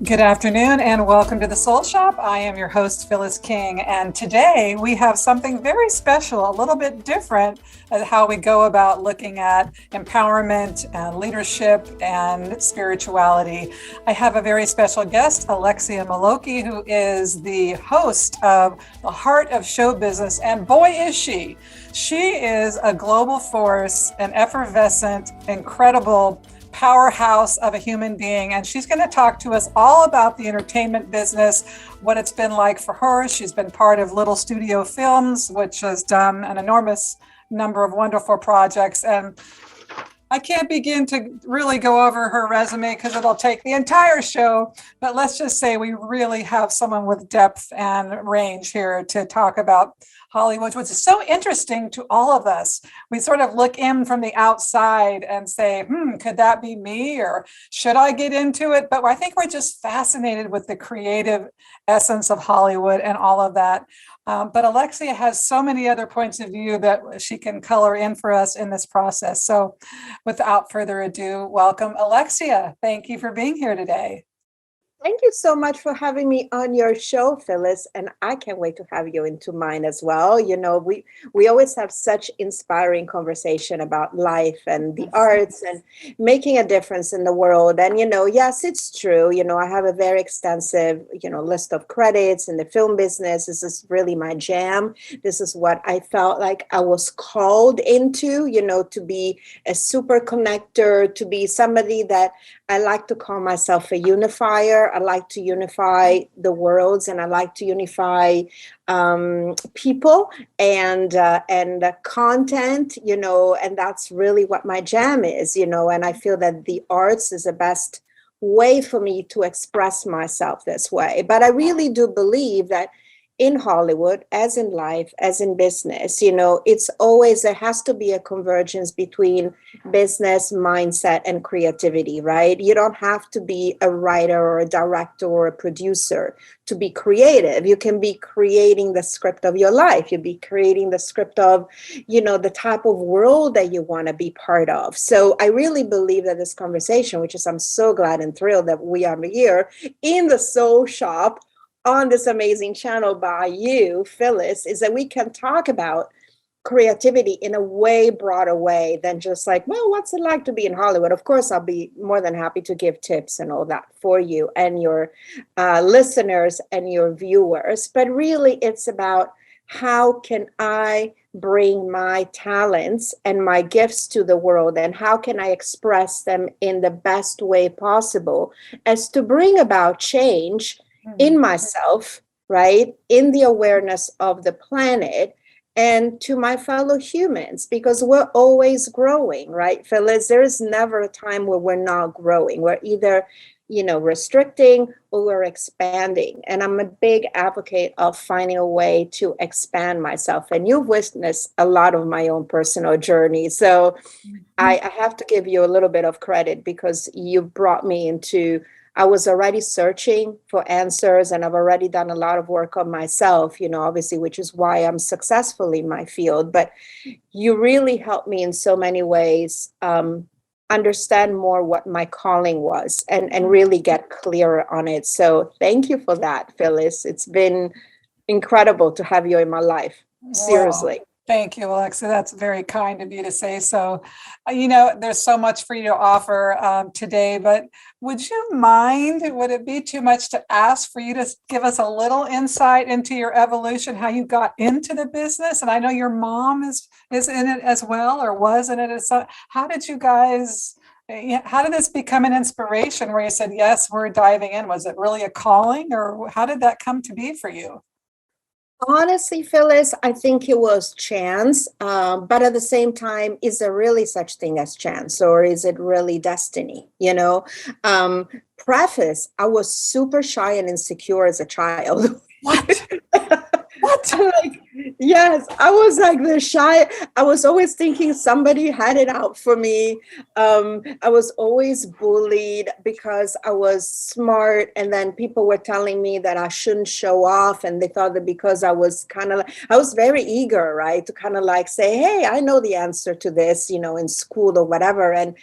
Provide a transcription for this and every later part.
Good afternoon and welcome to the Soul Shop. I am your host, Phyllis King, and today we have something very special, a little bit different at how we go about looking at empowerment and leadership and spirituality. I have a very special guest, Alexia Melocchi, who is the host of The Heart of Show Business, and boy is she. She is a global force, an effervescent, incredible powerhouse of a human being, and she's going to talk to us all about the entertainment business, what it's been like for her. She's been part of Little Studio Films, which has done an enormous number of wonderful projects, and I can't begin to really go over her resume because it'll take the entire show, but let's just say we really have someone with depth and range here to talk about Hollywood, which is so interesting to all of us. We sort of look in from the outside and say, could that be me? Or should I get into it? But I think we're just fascinated with the creative essence of Hollywood and all of that. But Alexia has so many other points of view that she can color in for us in this process. So without further ado, welcome, Alexia. Thank you for being here today. Thank you so much for having me on your show, Phyllis, and I can't wait to have you into mine as well. You know, we always have such inspiring conversation about life and the arts and making a difference in the world. And, yes, it's true. I have a very extensive, list of credits in the film business. This is really my jam. This is what I felt like I was called into, to be a super connector, to be somebody that I like to call myself a unifier. I like to unify the worlds, and I like to unify people and content, and that's really what my jam is, and I feel that the arts is the best way for me to express myself this way. But I really do believe that in Hollywood, as in life, as in business, it's always, there has to be a convergence between business, mindset, and creativity, right? You don't have to be a writer or a director or a producer to be creative. You can be creating the script of your life. You'll be creating the script of, the type of world that you want to be part of. So I really believe that this conversation, which is, I'm so glad and thrilled that we are here in the Soul Shop, on this amazing channel by you, Phyllis, is that we can talk about creativity in a way broader way than just like, well, what's it like to be in Hollywood? Of course, I'll be more than happy to give tips and all that for you and your listeners and your viewers. But really, it's about how can I bring my talents and my gifts to the world, and how can I express them in the best way possible as to bring about change in myself, right? In the awareness of the planet and to my fellow humans, because we're always growing, right, Phyllis? There is never a time where we're not growing. We're either, restricting or we're expanding. And I'm a big advocate of finding a way to expand myself. And you've witnessed a lot of my own personal journey. So I have to give you a little bit of credit because you brought me into, I was already searching for answers, and I've already done a lot of work on myself, obviously, which is why I'm successful in my field. But you really helped me in so many ways understand more what my calling was and really get clearer on it. So thank you for that, Phyllis. It's been incredible to have you in my life. Seriously. Wow. Thank you, Alexia. That's very kind of you to say so. There's so much for you to offer today, but would it be too much to ask for you to give us a little insight into your evolution, how you got into the business? And I know your mom is in it as well, or was in it. How did you guys, how did this become an inspiration where you said, yes, we're diving in? Was it really a calling, or how did that come to be for you? Honestly, Phyllis, I think it was chance. But at the same time, is there really such thing as chance, or is it really destiny? Preface, I was super shy and insecure as a child. What? What? Like, Yes, I was like the shy. I was always thinking somebody had it out for me. I was always bullied because I was smart, and then people were telling me that I shouldn't show off, and they thought that because I was kind of like, I was very eager, right, to kind of like say, "Hey, I know the answer to this," in school or whatever, and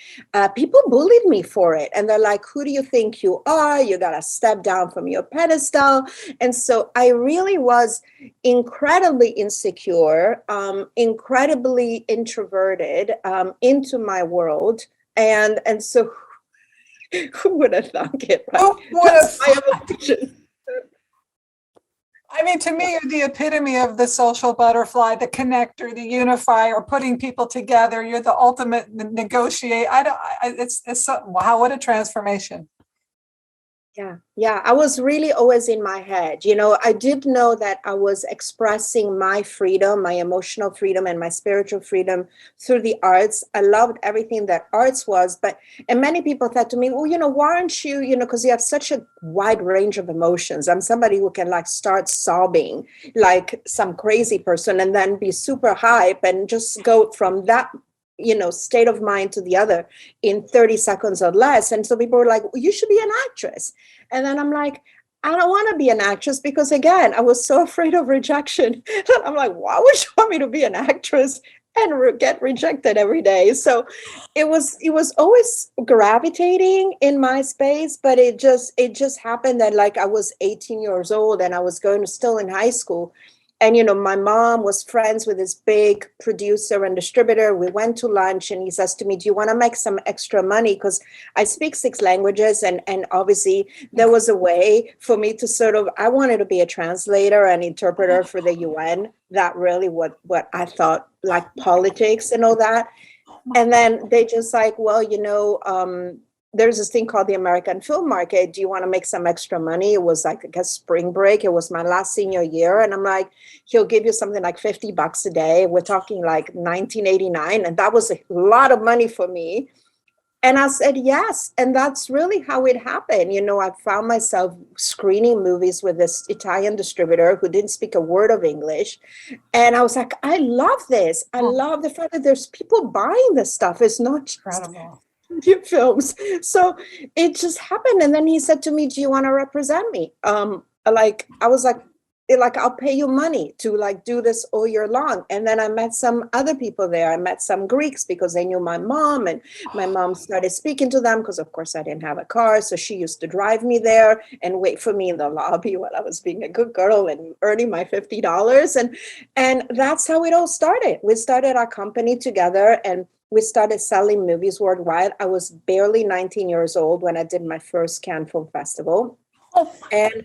people bullied me for it, and they're like, "Who do you think you are? You gotta step down from your pedestal." And so I really was incredibly insecure, incredibly introverted into my world. And so who would have thunk it, right? Who would Just my have? emotions. I mean, to me, you're the epitome of the social butterfly, the connector, the unifier, putting people together. You're the ultimate negotiate. It's so, wow, what a transformation. Yeah. I was really always in my head. I did know that I was expressing my freedom, my emotional freedom, and my spiritual freedom through the arts. I loved everything that arts was. And many people said to me, well, why aren't you, because you have such a wide range of emotions. I'm somebody who can like start sobbing like some crazy person and then be super hype and just go from that state of mind to the other in 30 seconds or less. And so people were like, well, you should be an actress. And then I'm like, I don't want to be an actress because, again, I was so afraid of rejection. I'm like, why would you want me to be an actress and get rejected every day? So it was always gravitating in my space, but it just happened that like I was 18 years old and I was still in high school. And, my mom was friends with this big producer and distributor. We went to lunch and he says to me, do you want to make some extra money? Because I speak 6 languages. And obviously there was a way for me to I wanted to be a translator and interpreter for the UN. That really what I thought, like politics and all that. And then they just like, well, there's this thing called the American film market. Do you want to make some extra money? It was like, I guess, spring break. It was my last senior year. And I'm like, he'll give you something like $50 a day. We're talking like 1989. And that was a lot of money for me. And I said, yes. And that's really how it happened. I found myself screening movies with this Italian distributor who didn't speak a word of English. And I was like, I love this. I love the fact that there's people buying this stuff. It's not just Incredible. films. So it just happened. And then he said to me, do you want to represent me? I was like, I'll pay you money to like do this all year long. And then I met some other people there. I met some Greeks because they knew my mom, and my mom started speaking to them because of course I didn't have a car. So she used to drive me there and wait for me in the lobby while I was being a good girl and earning my $50. And that's how it all started. We started our company together and we started selling movies worldwide. I was barely 19 years old when I did my first Cannes Film Festival. And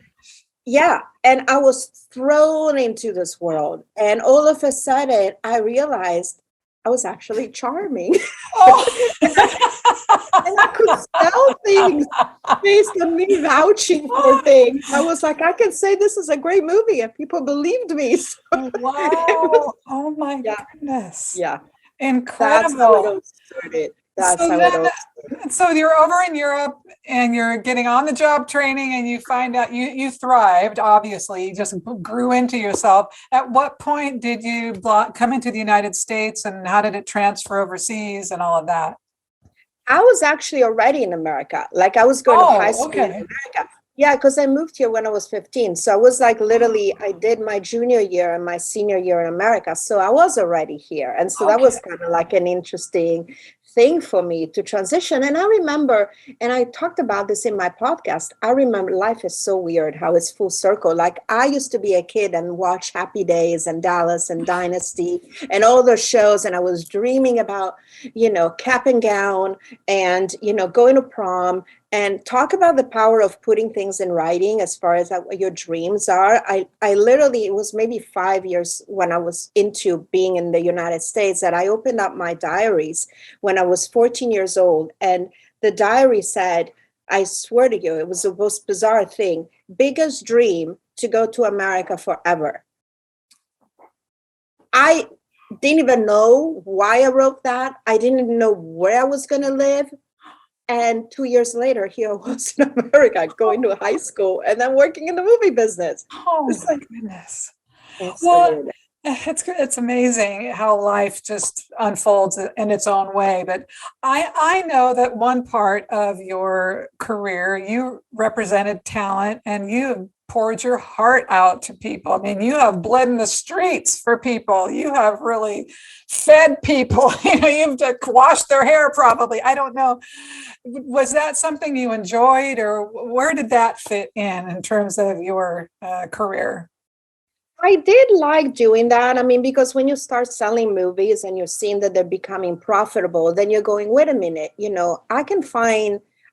and I was thrown into this world. And all of a sudden, I realized I was actually charming. And I could sell things based on me vouching for things. I was like, I can say this is a great movie, and people believed me. So Wow. Oh my goodness. Yeah. Incredible. That's how it all started. So you're over in Europe and you're getting on the job training and you find out you thrived, obviously, you just grew into yourself. At what point did you come into the United States and how did it transfer overseas and all of that? I was actually already in America. Like I was going to high school in America. Yeah, because I moved here when I was 15. So I was like literally, I did my junior year and my senior year in America. So I was already here. And so that was kind of like an interesting thing for me to transition. And I remember, and I talked about this in my podcast, I remember life is so weird how it's full circle. Like I used to be a kid and watch Happy Days and Dallas and Dynasty and all those shows. And I was dreaming about, cap and gown and, going to prom. And talk about the power of putting things in writing as far as what your dreams are. I literally, it was maybe 5 years when I was into being in the United States that I opened up my diaries when I was 14 years old. And the diary said, I swear to you, it was the most bizarre thing, biggest dream to go to America forever. I didn't even know why I wrote that. I didn't even know where I was going to live. And 2 years later, here I was in America, going to high school and then working in the movie business. Oh, my goodness. It's Well, weird. It's amazing how life just unfolds in its own way. But I know that one part of your career, you represented talent and you poured your heart out to people. I mean, you have bled in the streets for people. You have really fed people. You've washed their hair probably. I don't know. Was that something you enjoyed, or where did that fit in terms of your career? I did like doing that. I mean, because when you start selling movies and you're seeing that they're becoming profitable, then you're going, wait a minute,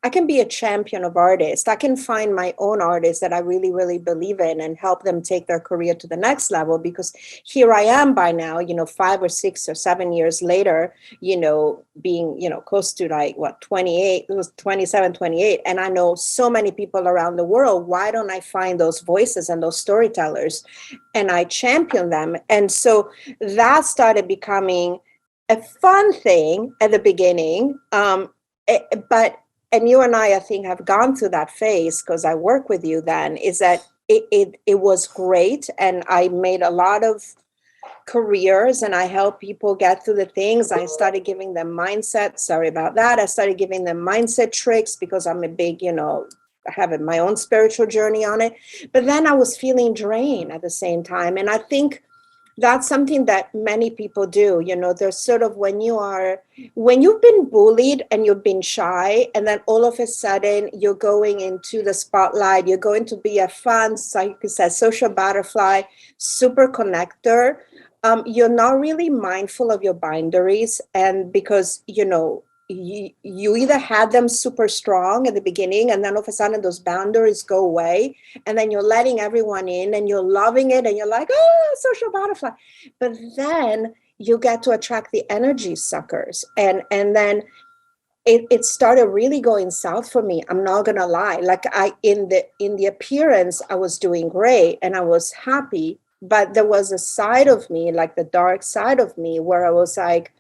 I can be a champion of artists. I can find my own artists that I really, really believe in and help them take their career to the next level. Because here I am by now, 5 or 6 or 7 years later, being, close to like 28, it was 27, 28. And I know so many people around the world. Why don't I find those voices and those storytellers and I champion them? And so that started becoming a fun thing at the beginning. But and you and I think, have gone through that phase because I work with you then, is that it was great. And I made a lot of careers and I help people get through the things. I started giving them mindset. Sorry about that. I started giving them mindset tricks because I'm a big, I have my own spiritual journey on it. But then I was feeling drained at the same time. And I think that's something that many people do. There's sort of when you've been bullied and you've been shy, and then all of a sudden you're going into the spotlight, you're going to be a fun, like you said, social butterfly, super connector. You're not really mindful of your boundaries. And because, you either had them super strong at the beginning, and then all of a sudden those boundaries go away, and then you're letting everyone in and you're loving it and you're like, oh, social butterfly. But then you get to attract the energy suckers. And then it started really going south for me. I'm not gonna lie. Like in the appearance, I was doing great and I was happy, but there was a side of me, like the dark side of me, where I was like,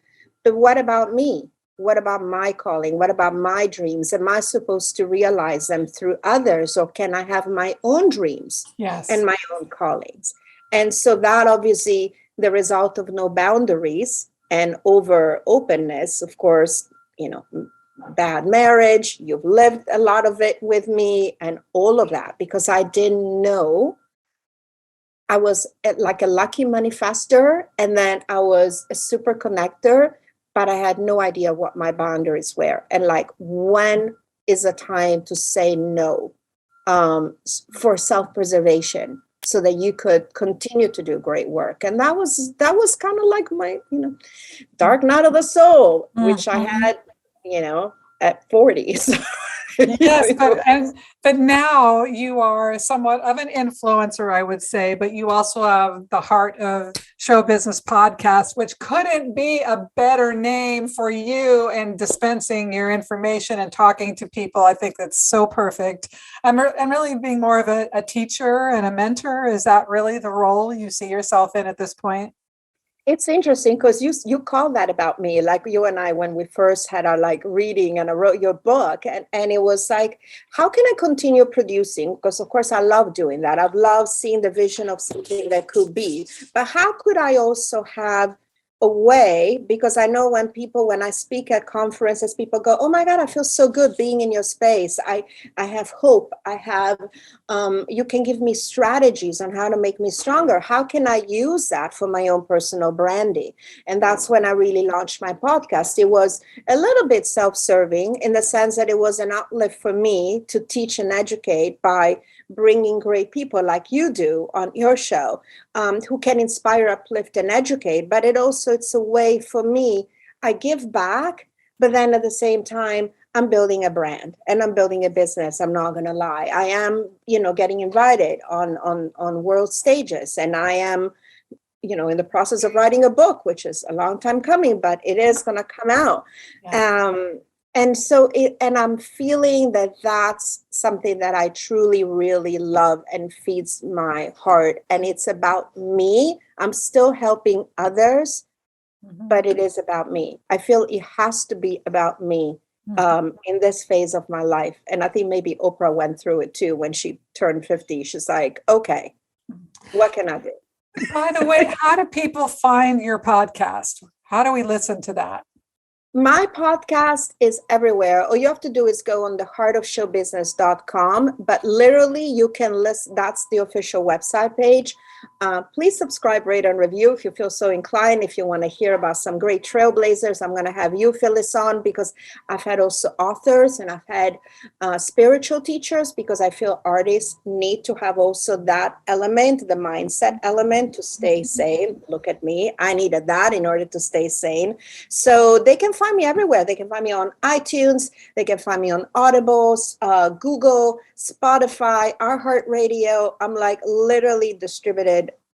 but what about me? What about my calling? What about my dreams? Am I supposed to realize them through others, or can I have my own dreams Yes. and my own callings? And so that obviously the result of no boundaries and over openness, of course, bad marriage, you've lived a lot of it with me and all of that, because I didn't know. I was like a lucky manifester, and then I was a super connector, but I had no idea what my boundaries were. And like, when is a time to say no, for self-preservation, so that you could continue to do great work. And that was kind of like my, dark night of the soul, which I had, at 40. So, Yes, but now you are somewhat of an influencer, I would say, but you also have the Heart of Show Business podcast, which couldn't be a better name for you and dispensing your information and talking to people. I think that's so perfect. I'm really being more of a teacher and a mentor. Is that really the role you see yourself in at this point? it's interesting because you called that about me, like you and I, when we first had our like reading and I wrote your book, and it was like, how can I continue producing? Because of course I love doing that. I've loved seeing the vision of something that could be, but how could I also have a way? Because I know when I speak at conferences, people go, oh my God, I feel so good being in your space. I have hope. I have, you can give me strategies on how to make me stronger. How can I use that for my own personal branding? And that's when I really launched my podcast. It was a little bit self-serving in the sense that it was an outlet for me to teach and educate by bringing great people like you do on your show, who can inspire, uplift, and educate. But it's a way for me. I give back, but then at the same time, I'm building a brand and I'm building a business. I'm not going to lie. I am, getting invited on world stages, and I am, in the process of writing a book, which is a long time coming, but it is going to come out. Yeah. And I'm feeling that that's something that I truly, really love and feeds my heart. And it's about me. I'm still helping others, but it is about me. I feel it has to be about me, in this phase of my life. And I think maybe Oprah went through it too when she turned 50. She's like, okay, what can I do? By the way, how do people find your podcast? How do we listen to that? My podcast is everywhere. All you have to do is go on theheartofshowbusiness.com, but literally you can list, that's the official website page. Please subscribe, rate, and review if you feel so inclined. If you want to hear about some great trailblazers, I'm going to have you, Phyllis, on, because I've had also authors and I've had spiritual teachers, because I feel artists need to have also that element, the mindset element, to stay sane. Look at me. I needed that in order to stay sane. So they can find me everywhere. They can find me on iTunes. They can find me on Audibles, Google, Spotify, iHeartRadio. I'm like literally distributed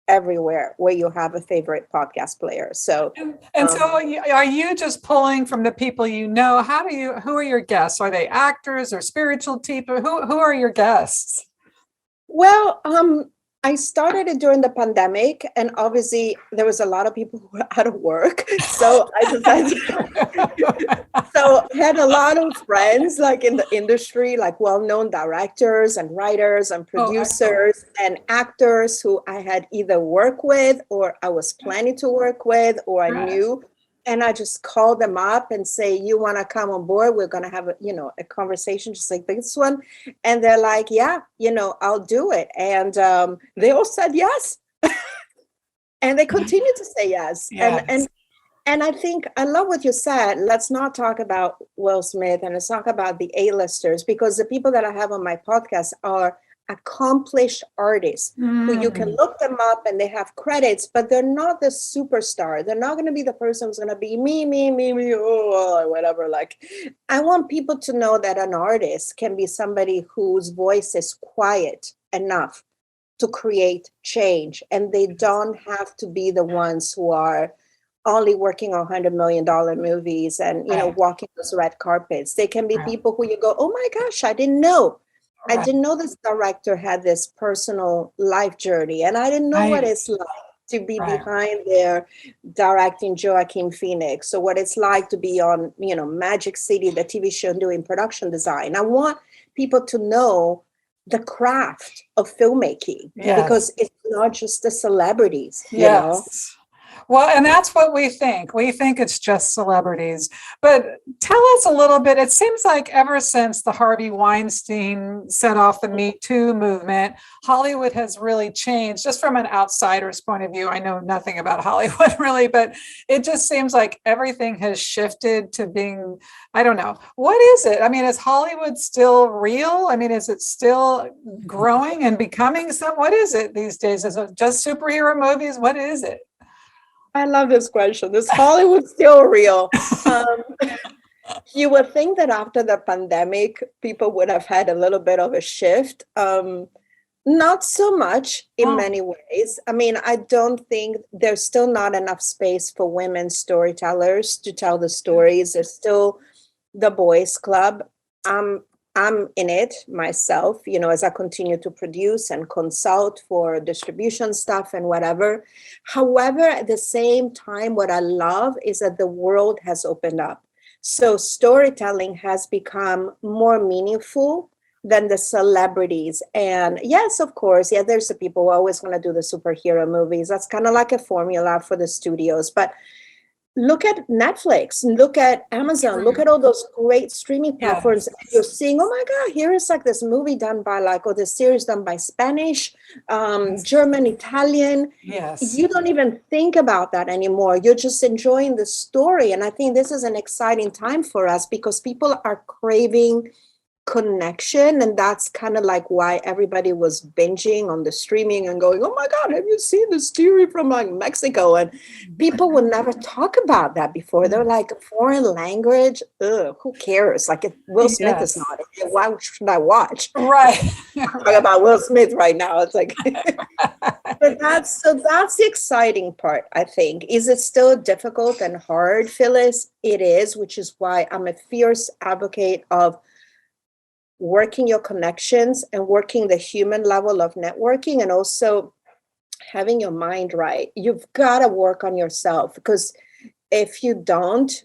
everywhere where you have a favorite podcast player. So, so are you just pulling from the people you know? Who are your guests? Are they actors or spiritual people? Who are your guests? Well, I started it during the pandemic, and obviously there was a lot of people who were out of work. So I decided, so I had a lot of friends like in the industry, like well-known directors and writers and producers and actors who I had either worked with or I was planning to work with or I knew. And I just called them up and say, you want to come on board? We're going to have a conversation just like this one. And they're like, yeah, I'll do it. And they all said yes. And they continue to say yes. Yes. And I think I love what you said. Let's not talk about Will Smith and let's talk about the A-listers, because the people that I have on my podcast are accomplished artists who you can look them up and they have credits, but they're not the superstar. They're not going to be the person who's going to be me, oh, whatever. Like, I want people to know that an artist can be somebody whose voice is quiet enough to create change, and they don't have to be the ones who are only working on $100 million movies and walking those red carpets. They can be people who you go, oh my gosh, I didn't know. I didn't know this director had this personal life journey, and I didn't know what it's like to be behind there directing Joaquin Phoenix, or what it's like to be on, Magic City, the TV show, doing production design. I want people to know the craft of filmmaking, because it's not just the celebrities, Well, and that's what we think. We think it's just celebrities. But tell us a little bit. It seems like ever since the Harvey Weinstein set off the Me Too movement, Hollywood has really changed. Just from an outsider's point of view, I know nothing about Hollywood really, but it just seems like everything has shifted to being, I don't know. What is it? I mean, is Hollywood still real? I mean, is it still growing and becoming what is it these days? Is it just superhero movies? What is it? I love this question. Is Hollywood still real? You would think that after the pandemic, people would have had a little bit of a shift. Not so much in many ways. I mean, I don't think there's still not enough space for women storytellers to tell the stories. There's still the boys club. I'm in it myself, as I continue to produce and consult for distribution stuff and whatever. However, at the same time, what I love is that the world has opened up. So storytelling has become more meaningful than the celebrities. And yes, of course, there's the people who always want to do the superhero movies. That's kind of like a formula for the studios. But look at Netflix, look at Amazon, look at all those great streaming platforms. And you're seeing, oh my God, here is like this movie done by or this series done by Spanish, German, Italian. Yes. You don't even think about that anymore. You're just enjoying the story. And I think this is an exciting time for us because people are craving connection, and that's kind of like why everybody was binging on the streaming and going, oh my God, have you seen the series from like Mexico? And people would never talk about that before. They're like, a foreign language, who cares? Like, if Will Smith is not it, why should I watch? Talk about Will Smith right now. It's like but that's the exciting part, I think. Is it still difficult and hard, Phyllis? It is, which is why I'm a fierce advocate of working your connections and working the human level of networking, and also having your mind right. You've got to work on yourself, because if you don't,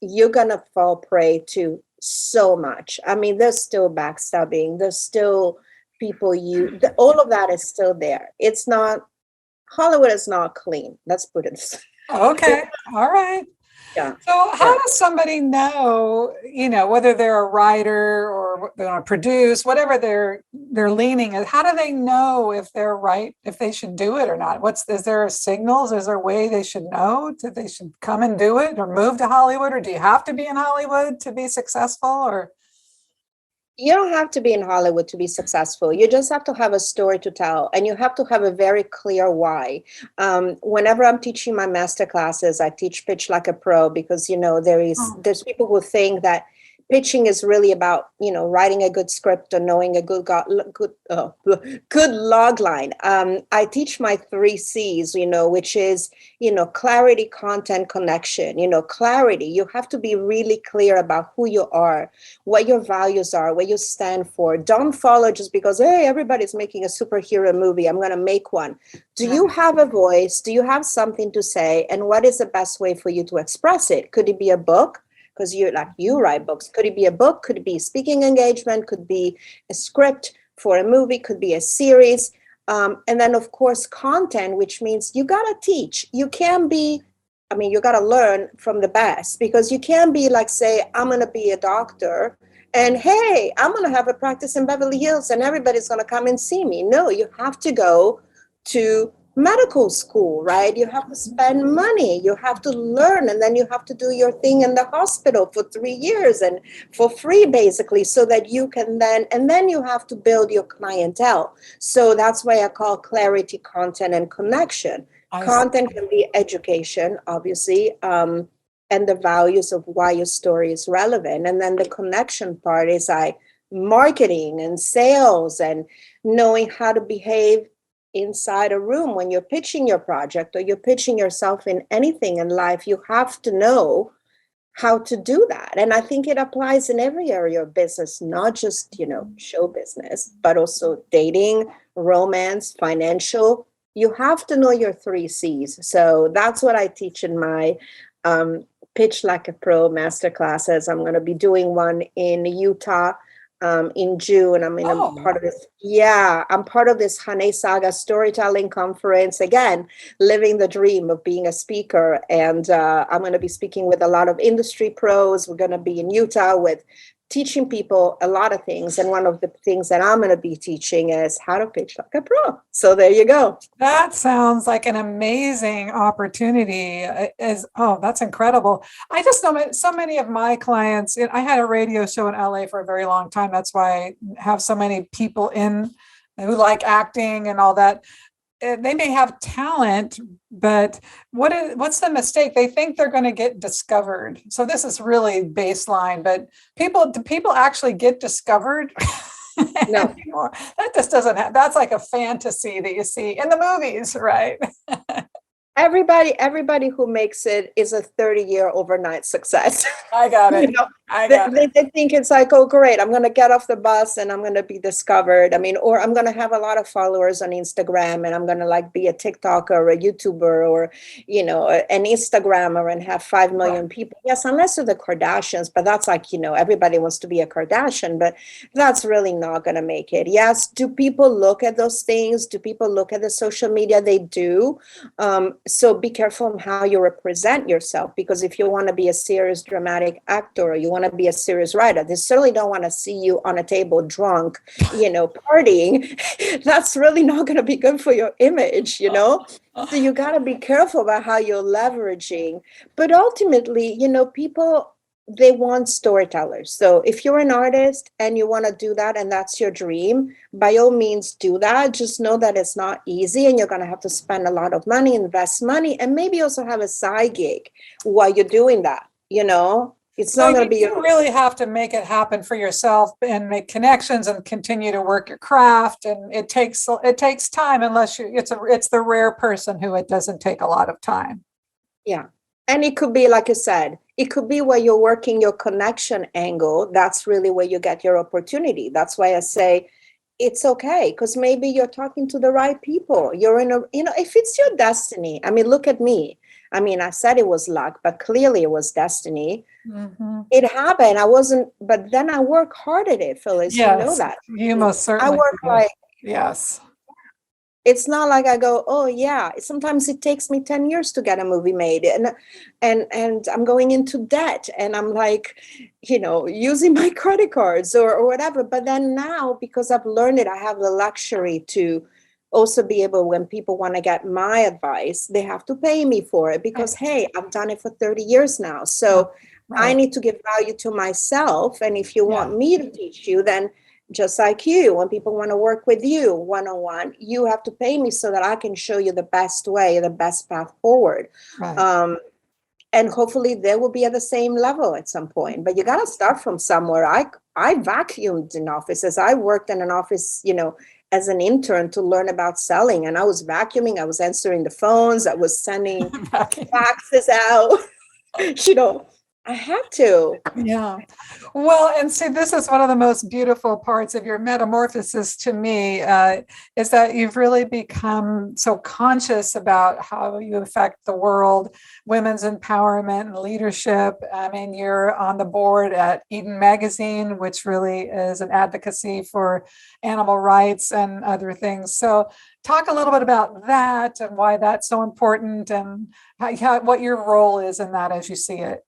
you're going to fall prey to so much. I mean, there's still backstabbing. There's still people all of that is still there. It's not Hollywood is not clean. Let's put it this way. Okay. All right. Yeah. So how Yeah. does somebody know, whether they're a writer or they want to produce, whatever they're leaning at, how do they know if they're right, if they should do it or not? Is there signals? Is there a way they should know that they should come and do it or move to Hollywood, or do you have to be in Hollywood to be successful? Or You don't have to be in Hollywood to be successful. You just have to have a story to tell, and you have to have a very clear why. Whenever I'm teaching my master classes, I teach pitch like a pro, because there's people who think that pitching is really about writing a good script or knowing a good log line. I teach my 3 C's, which is clarity, content, connection. Clarity. You have to be really clear about who you are, what your values are, what you stand for. Don't follow just because, hey, everybody's making a superhero movie, I'm going to make one. Do you have a voice? Do you have something to say? And what is the best way for you to express it? Could it be a book? Because you write books. Could it be a book? Could it be speaking engagement? Could be a script for a movie? Could be a series? And then, of course, content, which means you got to teach. You got to learn from the best, because you can't be like, say, I'm going to be a doctor and, hey, I'm going to have a practice in Beverly Hills and everybody's going to come and see me. No, you have to go to medical school, right? You have to spend money, you have to learn, and then you have to do your thing in the hospital for 3 years and for free, basically, so that you can then you have to build your clientele. So that's why I call clarity, content, and connection. Content can be education, obviously, and the values of why your story is relevant. And then the connection part is like marketing and sales and knowing how to behave inside a room when you're pitching your project or you're pitching yourself in anything in life. You have to know how to do that. And I think it applies in every area of business, not just, show business, but also dating, romance, financial. You have to know your 3 C's. So that's what I teach in my Pitch Like a Pro masterclasses. I'm going to be doing one in Utah in June. I'm part of this. Yeah, I'm part of this Hane Saga storytelling conference. Again, living the dream of being a speaker. And I'm going to be speaking with a lot of industry pros. We're going to be in Utah with teaching people a lot of things. And one of the things that I'm going to be teaching is how to pitch like a pro. So there you go. That sounds like an amazing opportunity. That's incredible. I just know so many of my clients. I had a radio show in LA for a very long time. That's why I have so many people in who like acting and all that. They may have talent, but what's the mistake? They think they're going to get discovered. So this is really baseline, but do people actually get discovered? No. Anymore? That just doesn't that's like a fantasy that you see in the movies, right? Everybody who makes it is a 30-year overnight success. I got it. They think it's like, oh, great, I'm going to get off the bus and I'm going to be discovered. Or I'm going to have a lot of followers on Instagram and I'm going to be a TikToker or a YouTuber or, an Instagrammer and have 5 million people. Yes, unless you're the Kardashians, but that's everybody wants to be a Kardashian, but that's really not going to make it. Yes. Do people look at those things? Do people look at the social media? They do. So be careful on how you represent yourself, because if you want to be a serious dramatic actor or you want to be a serious writer, they certainly don't want to see you on a table drunk, partying. That's really not going to be good for your image, So you got to be careful about how you're leveraging. But ultimately, people, they want storytellers. So if you're an artist and you want to do that and that's your dream, by all means do that. Just know that it's not easy and you're going to have to spend a lot of money, invest money, and maybe also have a side gig while you're doing that. It's not going to be. You really have to make it happen for yourself and make connections and continue to work your craft. And it takes time, unless it's the rare person who it doesn't take a lot of time. Yeah. And it could be, like you said, it could be where you're working your connection angle. That's really where you get your opportunity. That's why I say it's okay, because maybe you're talking to the right people. You're if it's your destiny. Look at me. I said it was luck, but clearly it was destiny. Mm-hmm. It happened. But then I work hard at it, Phyllis. Yes, you know that. You most certainly I work do. Yes. It's not like I go, oh yeah. Sometimes it takes me 10 years to get a movie made, and I'm going into debt, and I'm like, using my credit cards or whatever. But then now, because I've learned it, I have the luxury to also be able, when people want to get my advice, they have to pay me for it because, hey, I've done it for 30 years now. So I Right. need to give value to myself. And if you Yeah. want me to teach you, then just like you, when people want to work with you one-on-one, you have to pay me so that I can show you the best way, the best path forward. Right. Um, and hopefully they will be at the same level at some point. But you got to start from somewhere. I vacuumed in offices. I worked in an office, as an intern to learn about selling. And I was vacuuming. I was answering the phones. I was sending faxes out. you know, I had to. Yeah. Well, and see, this is one of the most beautiful parts of your metamorphosis to me, is that you've really become so conscious about how you affect the world, women's empowerment and leadership. I mean, you're on the board at Eden Magazine, which really is an advocacy for animal rights and other things. So talk a little bit about that and why that's so important and what your role is in that as you see it.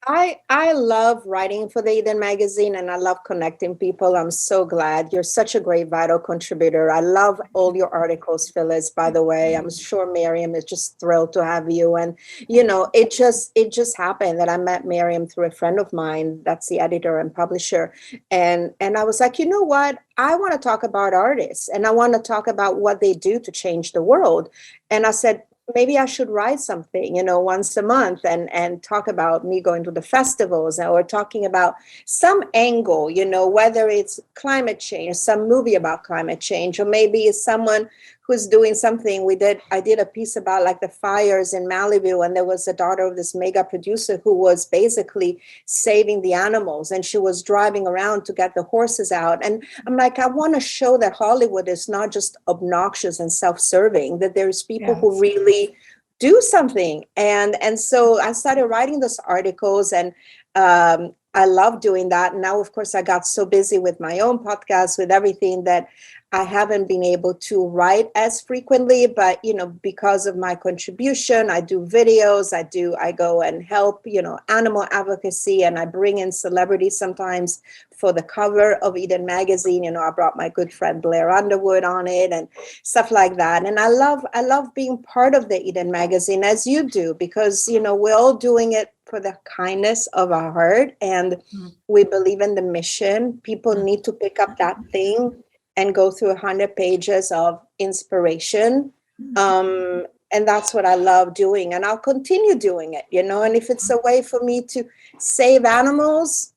I love writing for the Eden magazine, and I love connecting people. I'm so glad. You're such a great vital contributor. I love all your articles, Phyllis, by the way. I'm sure Miriam is just thrilled to have you. And it just happened that I met Miriam through a friend of mine that's the editor and publisher. And I was like, you know what? I want to talk about artists, and I want to talk about what they do to change the world. And I said, maybe I should write something, once a month, and talk about me going to the festivals, or talking about some angle, whether it's climate change, some movie about climate change, or maybe it's someone who's doing something. I did a piece about like the fires in Malibu, and there was a daughter of this mega producer who was basically saving the animals, and she was driving around to get the horses out. And I'm like, I want to show that Hollywood is not just obnoxious and self-serving, that there's people who Yes. really do something. And so I started writing those articles, and I love doing that. And now, of course, I got so busy with my own podcast, with everything, that I haven't been able to write as frequently, but, because of my contribution, I do videos, I go and help, animal advocacy, and I bring in celebrities sometimes for the cover of Eden magazine. I brought my good friend Blair Underwood on it and stuff like that. And I love being part of the Eden magazine, as you do, because, we're all doing it for the kindness of our heart, and we believe in the mission. People need to pick up that thing and go through 100 pages of inspiration. And that's what I love doing. And I'll continue doing it, and if it's a way for me to save animals,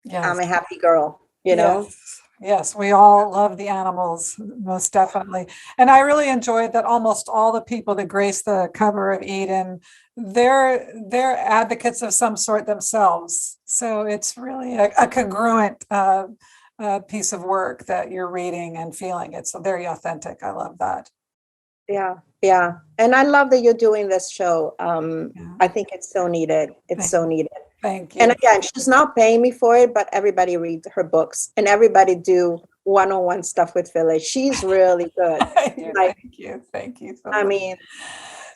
Yes. I'm a happy girl, Yes. Yes, we all love the animals, most definitely. And I really enjoyed that almost all the people that grace the cover of Eden, they're advocates of some sort themselves. So it's really a congruent piece of work that you're reading and feeling. It's very authentic. I love that. Yeah. Yeah. And I love that you're doing this show. Yeah. I think it's so needed. It's Thank, so needed. thank And you. again, she's not paying me for it, but everybody read her books, and everybody do one-on-one stuff with Phyllis. She's really good. Like, Thank you. Thank you so I much. mean,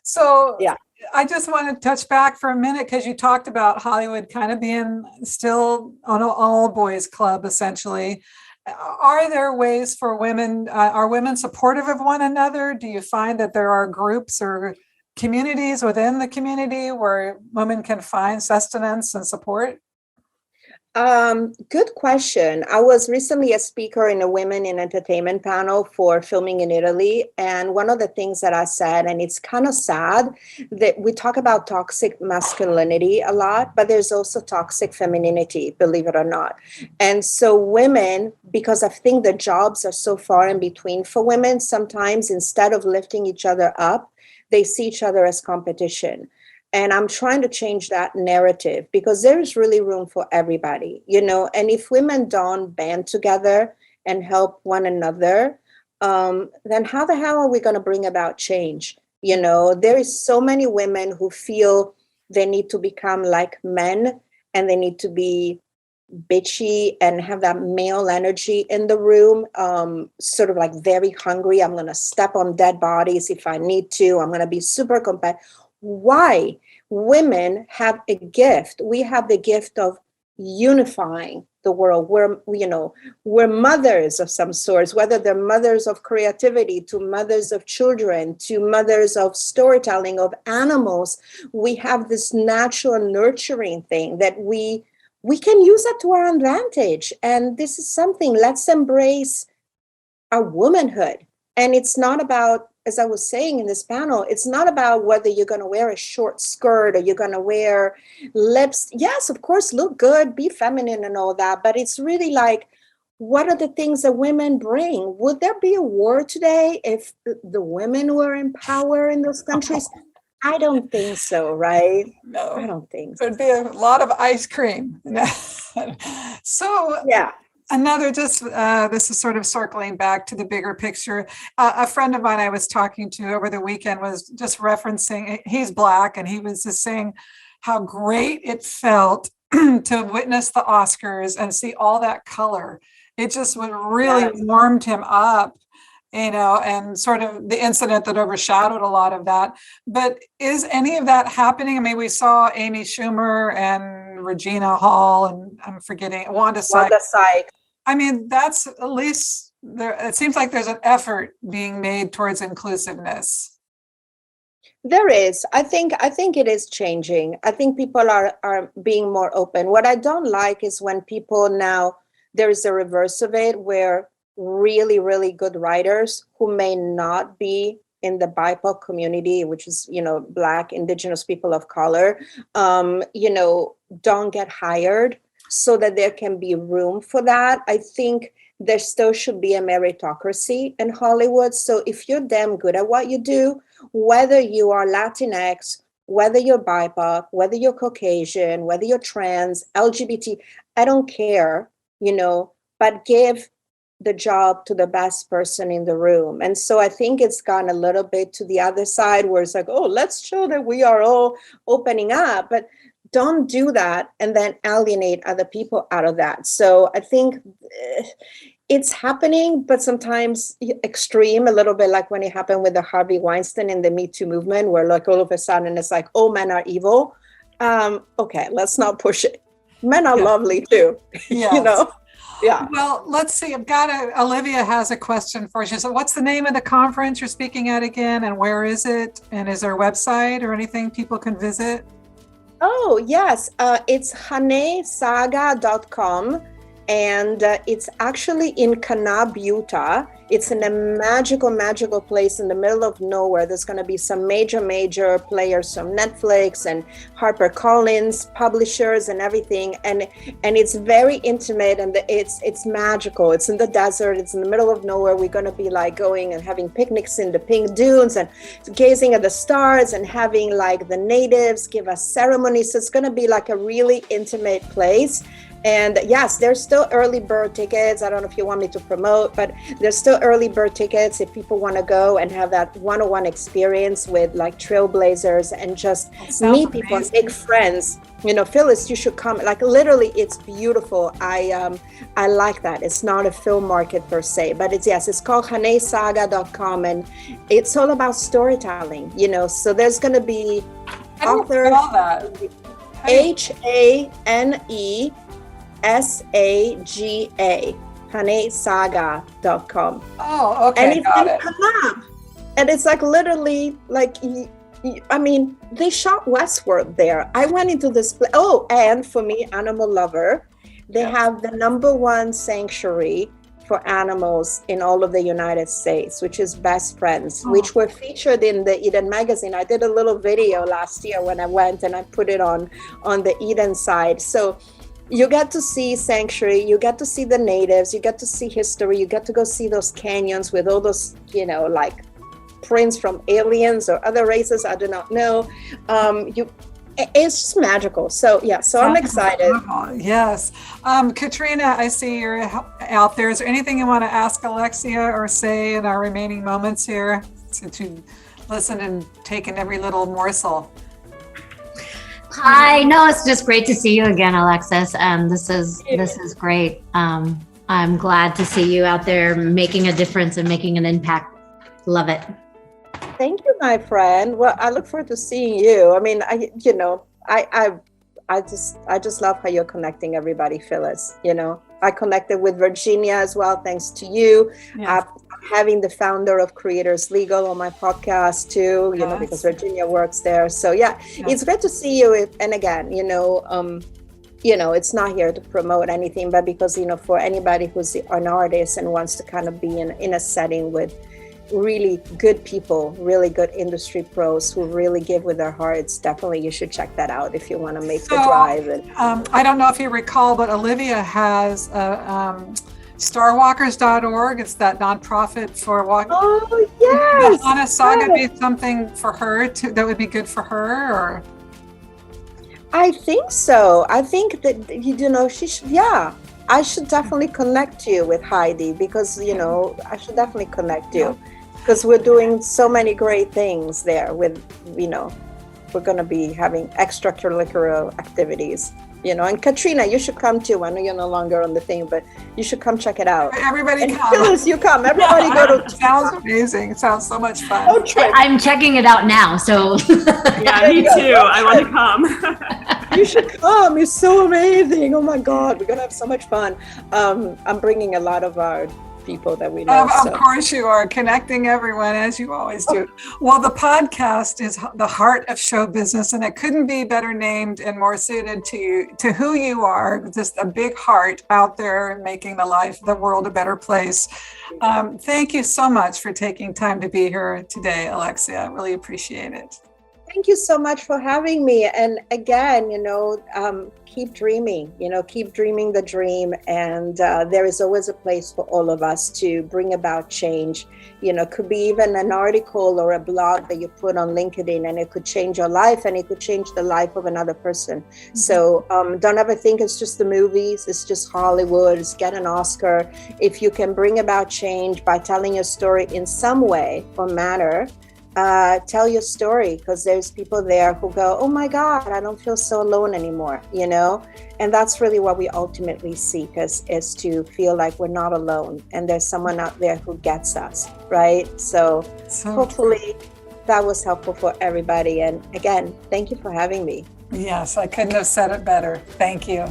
So yeah. I just want to touch back for a minute because you talked about Hollywood kind of being still an all boys club, essentially. Are there ways for women? Are women supportive of one another? Do you find that there are groups or communities within the community where women can find sustenance and support? Good question. I was recently a speaker in a Women in Entertainment panel for Filming in Italy. And one of the things that I said, and it's kind of sad, that we talk about toxic masculinity a lot, but there's also toxic femininity, believe it or not. And so women, because I think the jobs are so far in between for women, sometimes instead of lifting each other up, they see each other as competition. And I'm trying to change that narrative, because there is really room for everybody, and if women don't band together and help one another, then how the hell are we going to bring about change? There is so many women who feel they need to become like men, and they need to be bitchy and have that male energy in the room, sort of like very hungry. I'm going to step on dead bodies if I need to. I'm going to be super competitive. Why? Women have a gift. We have the gift of unifying the world. We're mothers of some sorts, whether they're mothers of creativity, to mothers of children, to mothers of storytelling, of animals. We have this natural nurturing thing that we can use that to our advantage. And this is something, let's embrace our womanhood. And it's not about, as I was saying in this panel, it's not about whether you're going to wear a short skirt or you're going to wear lips. Yes, of course, look good, be feminine and all that. But it's really like, what are the things that women bring? Would there be a war today if the women were in power in those countries? I don't think so, right? No, I don't think so. There'd be a lot of ice cream. So yeah. Another, just this is sort of circling back to the bigger picture. A friend of mine I was talking to over the weekend was just referencing, he's Black, and he was just saying how great it felt to witness the Oscars and see all that color. It just really warmed him up, and sort of the incident that overshadowed a lot of that. But is any of that happening? I mean, we saw Amy Schumer and Regina Hall, and I'm forgetting Wanda Sykes. I mean, that's at least there. It seems like there's an effort being made towards inclusiveness. There is. I think it is changing. I think people are being more open. What I don't like is when people now, there's a reverse of it, where really, really good writers who may not be in the BIPOC community, which is, Black, Indigenous people of color, don't get hired so that there can be room for that. I think there still should be a meritocracy in Hollywood. So if you're damn good at what you do, whether you are Latinx, whether you're BIPOC, whether you're Caucasian, whether you're trans, LGBT, I don't care, but give the job to the best person in the room. And so I think it's gone a little bit to the other side where it's like, oh, let's show that we are all opening up, but don't do that and then alienate other people out of that. So I think it's happening, but sometimes extreme, a little bit like when it happened with the Harvey Weinstein in the Me Too movement, where like all of a sudden it's like, oh, men are evil. Okay, let's not push it. Men are lovely too, Yes. Yeah. Well, let's see. Olivia has a question for you. She said, what's the name of the conference you're speaking at again, and where is it? And is there a website or anything people can visit? Oh, yes. It's hanesaga.com, and it's actually in Kanab, Utah. It's in a magical, magical place in the middle of nowhere. There's going to be some major players from Netflix and HarperCollins, publishers and everything. And it's very intimate, and it's magical. It's in the desert. It's in the middle of nowhere. We're going to be like going and having picnics in the pink dunes and gazing at the stars and having like the natives give us ceremonies. So it's going to be like a really intimate place. And yes, there's still early bird tickets. I don't know if you want me to promote, but there's still early bird tickets if people want to go and have that one-on-one experience with like trailblazers and just meet people and make friends. Phyllis, you should come. Like literally, it's beautiful. I like that. It's not a film market per se, but it's called hanesaga.com, and it's all about storytelling. So there's going to be authors. HANE SAGA, hanesaga.com. Oh, okay. And it's in Kanab. And it's like literally like, they shot Westworld there. I went into this place. Oh, and for me, animal lover, they have the #1 sanctuary for animals in all of the United States, which is Best Friends, which were featured in the Eden magazine. I did a little video last year when I went and I put it on the Eden side. So you get to see sanctuary, you get to see the natives, you get to see history, you get to go see those canyons with all those, like prints from aliens or other races, I do not know. It's just magical. So I'm excited. Yes. Katrina, I see you're out there. Is there anything you want to ask Alexia or say in our remaining moments here, since you listen and take in every little morsel? Hi. No, it's just great to see you again, Alexis. This is great. I'm glad to see you out there making a difference and making an impact. Love it. Thank you, my friend. Well, I look forward to seeing you. I mean, I just love how you're connecting everybody, Phyllis. I connected with Virginia as well, thanks to you. Yes. Having the founder of Creators Legal on my podcast too, Yes. because Virginia works there. So yeah, it's great to see you. And again, it's not here to promote anything, but because, for anybody who's an artist and wants to kind of be in a setting with really good people, really good industry pros who really give with their hearts, definitely you should check that out if you want to make the drive. I don't know if you recall, but Olivia has starwalkers.org. It's that nonprofit for walking. Oh, yes. Would Hana Saga be something for her that would be good for her? Or I think so. I think that, she should, I should definitely connect you with Heidi because, I should definitely connect you because we're doing so many great things there with, we're going to be having extracurricular activities, and Katrina, you should come too. I know you're no longer on the thing, but you should come check it out. Everybody come. Phyllis, you come. Everybody go to. It sounds amazing. It sounds so much fun. Okay. I'm checking it out now. So yeah, me too. I want to come. You should come. It's so amazing. Oh my God, we're gonna have so much fun. I'm bringing a lot of our people that we know. Of course you are, connecting everyone as you always do. Well, the podcast is the heart of show business, and it couldn't be better named and more suited to who you are. Just a big heart out there making the world a better place. Thank you so much for taking time to be here today, Alexia. I really appreciate it. Thank you so much for having me. And again, keep dreaming, keep dreaming the dream. And there is always a place for all of us to bring about change. Could be even an article or a blog that you put on LinkedIn, and it could change your life and it could change the life of another person. Mm-hmm. So don't ever think it's just the movies. It's just Hollywood. It's get an Oscar. If you can bring about change by telling your story in some way or manner, tell your story, because there's people there who go, oh my God, I don't feel so alone anymore, and that's really what we ultimately seek is to feel like we're not alone and there's someone out there who gets us, right? So hopefully that was helpful for everybody. And again, thank you for having me. Yes, I couldn't have said it better. Thank you.